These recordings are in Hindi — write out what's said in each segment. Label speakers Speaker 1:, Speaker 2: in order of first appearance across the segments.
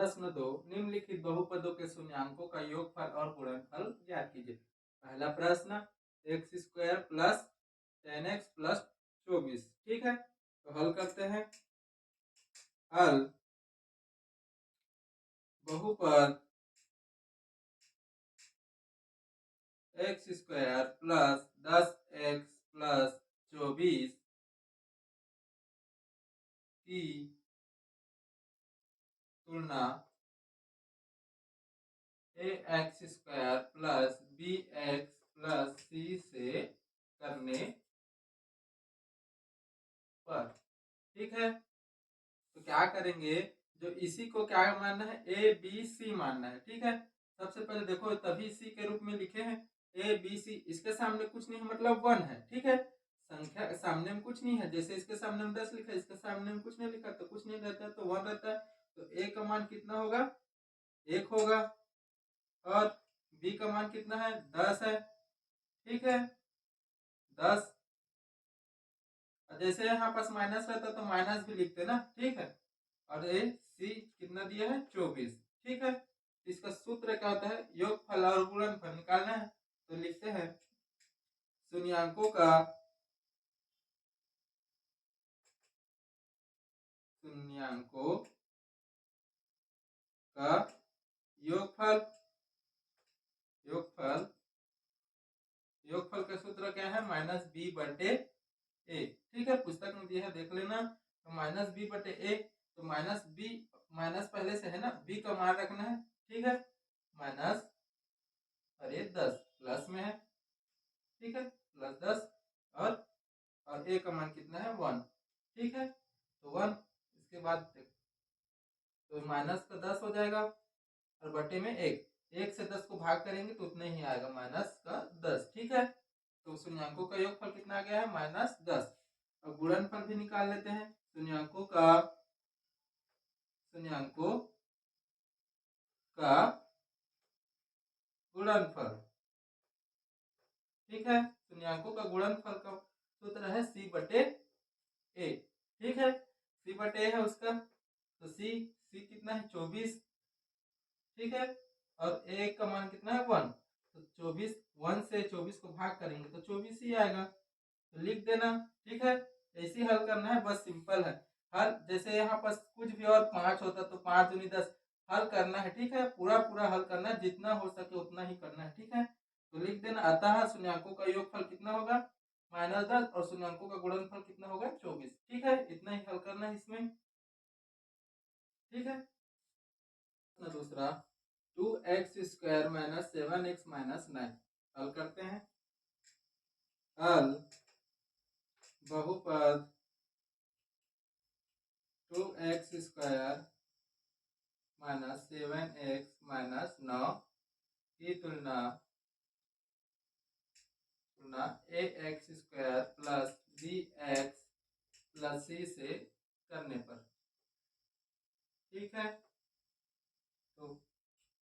Speaker 1: प्रश्न 2, निम्नलिखित बहुपदों के शून्यांकों का योगफल और गुणनफल ज्ञात कीजिए। पहला प्रश्न x² प्लस 10x प्लस 24। ठीक है, तो हल करते हैं। हल बहुपद x² प्लस 10x प्लस 24 की तुलना ax² plus bx plus c से करने पर। ठीक है, तो क्या करेंगे, जो इसी को क्या मानना है, ए बी सी मानना है। ठीक है, सबसे पहले देखो तभी सी के रूप में लिखे हैं ए बी सी, इसके सामने कुछ नहीं है मतलब 1 है। ठीक है, संख्या के सामने में कुछ नहीं है, जैसे इसके सामने में 10 लिखा है, इसके सामने में कुछ नहीं लिखा तो कुछ नहीं रहता है, तो 1 रहता है। तो ए का मान कितना होगा, 1 होगा, और बी का मान कितना है, 10 है। ठीक है, 10, जैसे यहाँ पास माइनस रहता तो माइनस भी लिखते ना। ठीक है, और ये सी कितना दिया है, 24। ठीक है, इसका सूत्र क्या होता है, योगफल और गुणनफल निकालना है। तो लिखते हैं शून्यांकों का योगफल योगफल योगफल का सूत्र क्या है, माइनस बी बटे ए। ठीक है, पुस्तक में दिया है, देख लेना। तो माइनस बी बटे ए, तो माइनस बी, माइनस पहले से है ना, बी का मान रखना है। ठीक है, माइनस, अरे 10 प्लस में है। ठीक है, प्लस 10, और ए का मान कितना है, 1। ठीक है, तो 1, इसके बाद तो माइनस का 10 हो जाएगा, और बटे में 1, 1 से 10 को भाग करेंगे तो उतना ही आएगा, माइनस का 10। ठीक है, तो शून्यांकों का योगफल कितना आ गया है, माइनस 10। अब गुणनफल भी निकाल लेते हैं। शून्यांकों का गुणनफल। ठीक है, शून्यांकों का गुणनफल का सूत्र है सी बटे ए। ठीक है, सी बटे ए है उसका, तो सी कितना है, 24। ठीक है, और ए का मान कितना है, 1। तो 24, 1 से 24 को भाग करेंगे तो 24 ही आएगा, तो लिख देना। ठीक है, ऐसे ही हल करना है, बस सिंपल है। हल जैसे यहाँ पर कुछ भी और 5 होता तो 5 दूनी 10 हल करना है। ठीक है, पूरा पूरा हल करना है, जितना हो सके उतना ही करना है। ठीक है, तो लिख देना, अतः शून्यांकों का योगफल कितना होगा, -10, और शून्यांकों का गुणनफल कितना होगा, 24। ठीक है, इतना ही हल करना है इसमें। ठीक है, दूसरा 2x² माइनस 7x माइनस 9। हल करते हैं। हल बहुपद 2x² माइनस 7x माइनस 9 की तुलना ax² plus bx plus c से करने पर। ठीक है, तो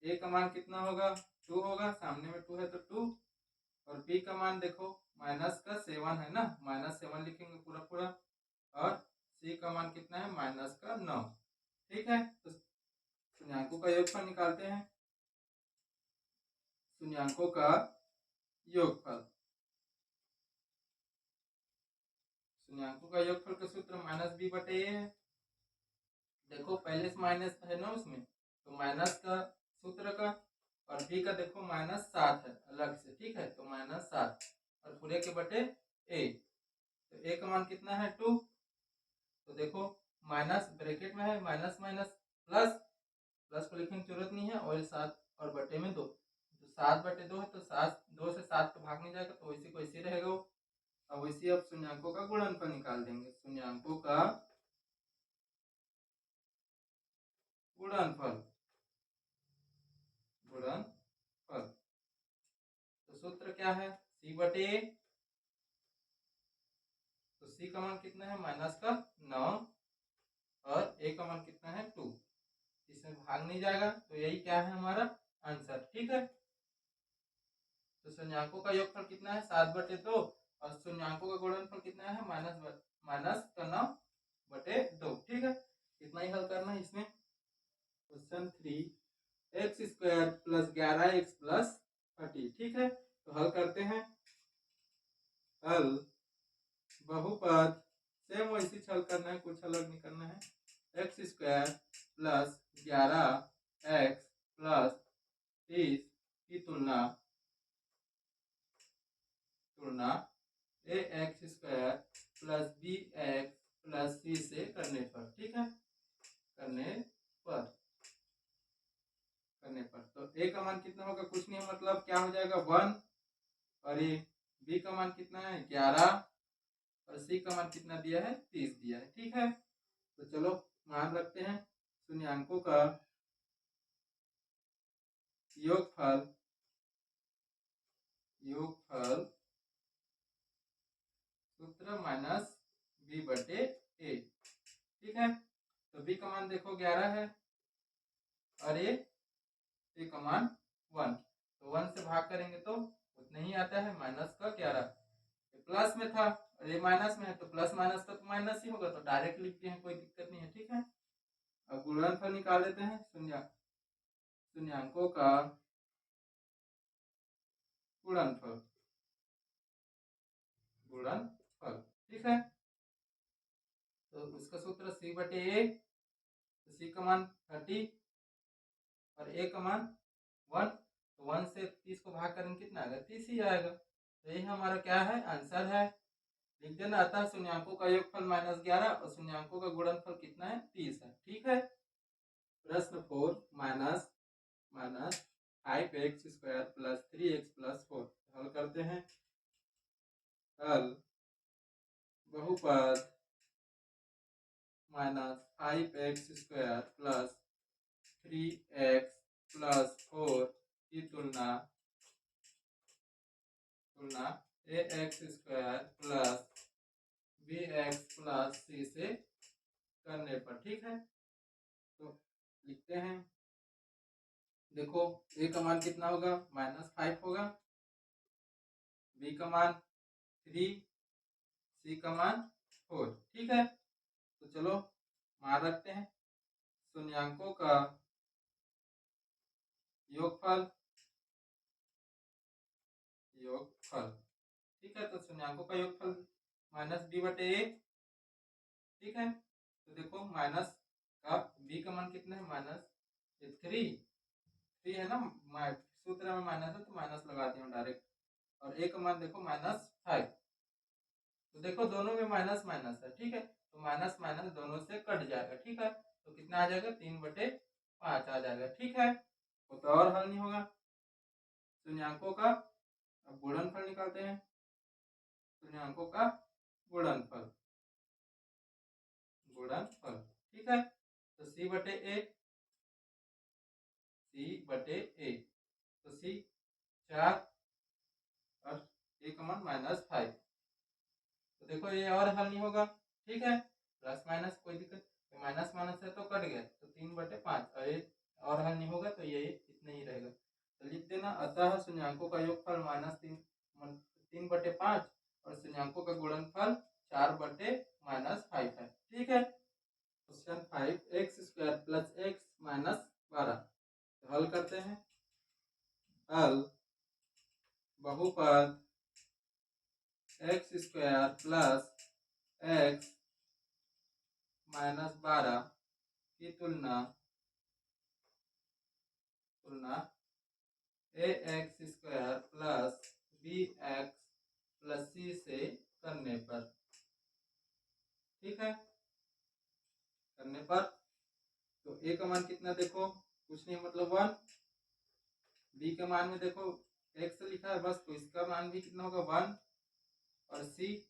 Speaker 1: a का मान कितना होगा, 2 होगा, सामने में 2 है तो 2, और b का मान देखो माइनस का 7 है ना, -7 लिखेंगे पूरा पूरा, और c का मान कितना है, माइनस का 9। ठीक है, तो शून्यांकों का योगफल निकालते हैं। शून्यांकों का योगफल, शून्यांकों का योगफल का सूत्र माइनस बी बटे ए है। देखो पहले से माइनस है ना उसमें, तो माइनस का सूत्र का, और बी का देखो -7 है अलग से। ठीक है, तो -7, और पूरे के बटे ए, तो ए का मान कितना है, 2। तो देखो माइनस ब्रैकेट में है, माइनस माइनस प्लस, प्लस को लिखने की जरूरत नहीं है, और 7 और बटे में 2, तो 7 बटे 2 है, तो 7, 2 से 7 को भाग नहीं जाएगा, तो वैसे को वैसे रहेगा वो। अब वैसे अब शून्यांकों का गुणनफल निकाल देंगे। शून्यांकों का गुणनफल, तो सूत्र क्या है, सी बटे, तो सी का मान कितना है, माइनस का 9, और ए का मान कितना है, 2। इसमें भाग नहीं जाएगा, तो यही क्या है हमारा आंसर। ठीक है, तो शून्यांकों का योगफल कितना है, 7 बटे 2, और शून्यांकों का गुणनफल कितना है, माइनस का 9 बटे 2। ठीक है, इतना ही हल करना है इसमें। Question 3 x square plus 11x plus 30। ठीक है, तो हल करते हैं। हल बहुपद सेम वैसे हल करना है, कुछ अलग नहीं करना है। X square plus 11x plus 30 की तुलना A X square plus B X plus C से करने पर। ठीक है, करने पर तो ए का मान कितना होगा, कुछ नहीं, मतलब क्या हो जाएगा 1, और ये बी का मान कितना है 11, और सी का मान कितना दिया है 30 दिया है। ठीक है, तो चलो मान रखते हैं। शून्यांकों का योगफल सूत्र माइनस बी बटे ए। ठीक है, तो बी का मान देखो 11 है, और ए का मान 1, तो 1 से भाग करेंगे तो उतना ही आता है, माइनस का 11। प्लस में था और ये माइनस में है, तो प्लस माइनस का तो माइनस ही होगा, तो डायरेक्ट लिख दिए हैं, कोई दिक्कत नहीं है। ठीक है, अब गुणनफल निकाल लेते हैं। शून्यांकों का गुणनफल। ठीक है, तो उसका सूत्र सी बटे ए, तो सी का मान 30 और ए का मान 1, तो 1 से 30 को भाग करेंगे कितना आएगा, 30 ही आएगा। तो यही हमारा क्या है, आंसर है। लिख देना, अतः शून्यांकों का योगफल -11 और शून्यांकों का गुणनफल कितना है, 30 है। ठीक है, प्रश्न 4 minus 5x square plus 3x plus 4। हल करते हैं। हल बहुपद -5x square plus 3x plus 4 की तुलना A X square plus B X plus C से करने पर। ठीक है, तो लिखते हैं। देखो ए का मान कितना होगा, -5 होगा, बी का मान 3, सी का मान 4। ठीक है, तो चलो मान रखते हैं। शून्यांकों का योगफल। ठीक है, तो शून्यांकों का योगफल माइनस बी बटे ए। ठीक है, तो देखो माइनस का बी का मान कितना है, -3 है ना, सूत्र में माइनस है तो माइनस लगा दिया डायरेक्ट, और ए का मान देखो -5, तो देखो दोनों में माइनस माइनस है। ठीक है, तो माइनस माइनस दोनों से कट जाएगा। ठीक है, तो कितना आ जाएगा, 3/5 आ जाएगा। ठीक है, तो और हल नहीं होगा। शून्यांकों का अब गुणनफल निकालते हैं। शून्यांकों का गुणनफल। ठीक है, तो सी बटे ए, तो सी 4 और ए का मान -5, तो देखो ये और हल नहीं होगा। ठीक है, प्लस माइनस कोई दिक्कत, तो माइनस माइनस है तो कट गया, तो 3/5, और ये और हल नहीं होगा, तो ये इतना ही रहेगा। तो लिख देना, अतः शून्यांकों का योगफल -3/5 और शून्यांकों का गुणनफल 4/-5 है। ठीक है, question 5 X square plus X minus 12। तो हल करते हैं। हल बहुपद X square plus X minus 12 की तुलना A X square plus B X plus C से करने पर। ठीक है, करने पर तो ए का मान कितना देखो, कुछ नहीं, मतलब 1, बी के मान में देखो एक्स लिखा है बस, तो इसका मान भी कितना होगा 1, और सी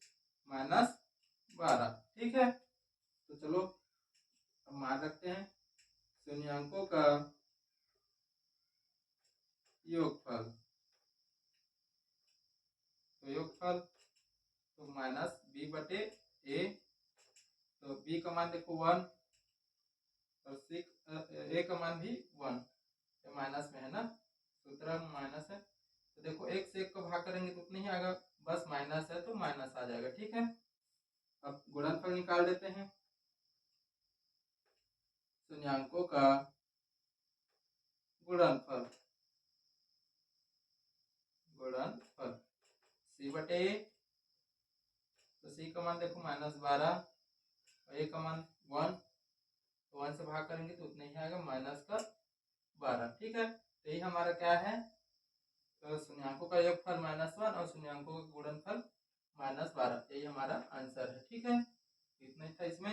Speaker 1: -12। ठीक है, तो चलो अब मान रखते हैं। शून्यांकों का योगफल। तो योगफल तो माइनस बी बटे ए, तो बी का मान देखो 1 और सी ए का मान भी 1, माइनस में है ना, सूत्र में माइनस है, तो देखो एक से एक को भाग करेंगे तो उतना ही आएगा, बस माइनस है तो माइनस आ जाएगा। ठीक है, अब गुणनफल निकाल देते हैं। शून्यांकों का गुणनफल, गुणनफल सी बटे ए, तो सी का मान देखो -12 और ए का मान 1, तो 1 से भाग करेंगे तो उतना ही आएगा -12। ठीक है, तो यही हमारा क्या है, तो शून्यांकों का योगफल -1 और शून्यांकों का गुणनफल -12, यही हमारा आंसर है। ठीक है, इतना ही था इसमें।